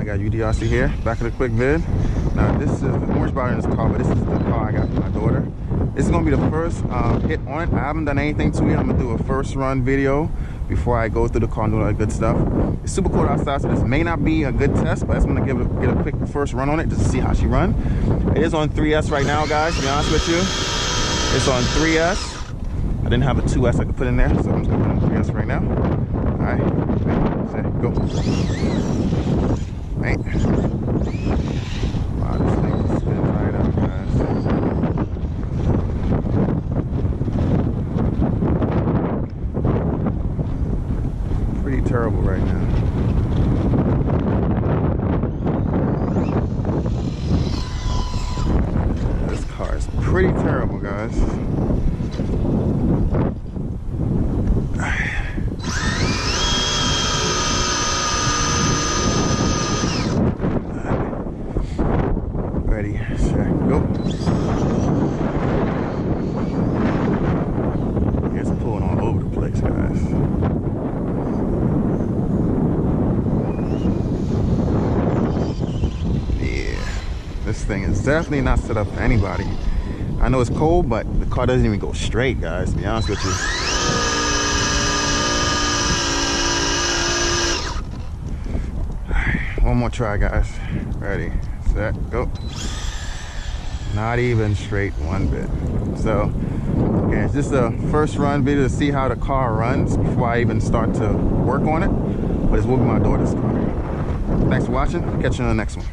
I got UDRC here, back of the quick vid. Now this is the orange bar in this car, but this is the car I got for my daughter. This is gonna be the first hit on it. I haven't done anything to it. I'm gonna do a first run video before I go through the car and do all that good stuff. It's super cold outside, so this may not be a good test, but I'm gonna get a quick first run on it just to see how she run. It is on 3S right now, guys, to be honest with you. It's on 3S. I didn't have a 2S I could put in there, so I'm just gonna put it on 3S right now. Alright, set, go. Right. Wow, this thing just spins right up, guys. Pretty terrible right now. This car is pretty terrible, guys. Ready, set, go. It's pulling all over the place, guys. Yeah, this thing is definitely not set up for anybody. I know it's cold, but the car doesn't even go straight, guys, to be honest with you. One more try, guys. Ready, set, go. Not even straight one bit. So, okay, it's just a first run video to see how the car runs before I even start to work on it. But it's will be my daughter's car. Thanks for watching. Catch you on the next one.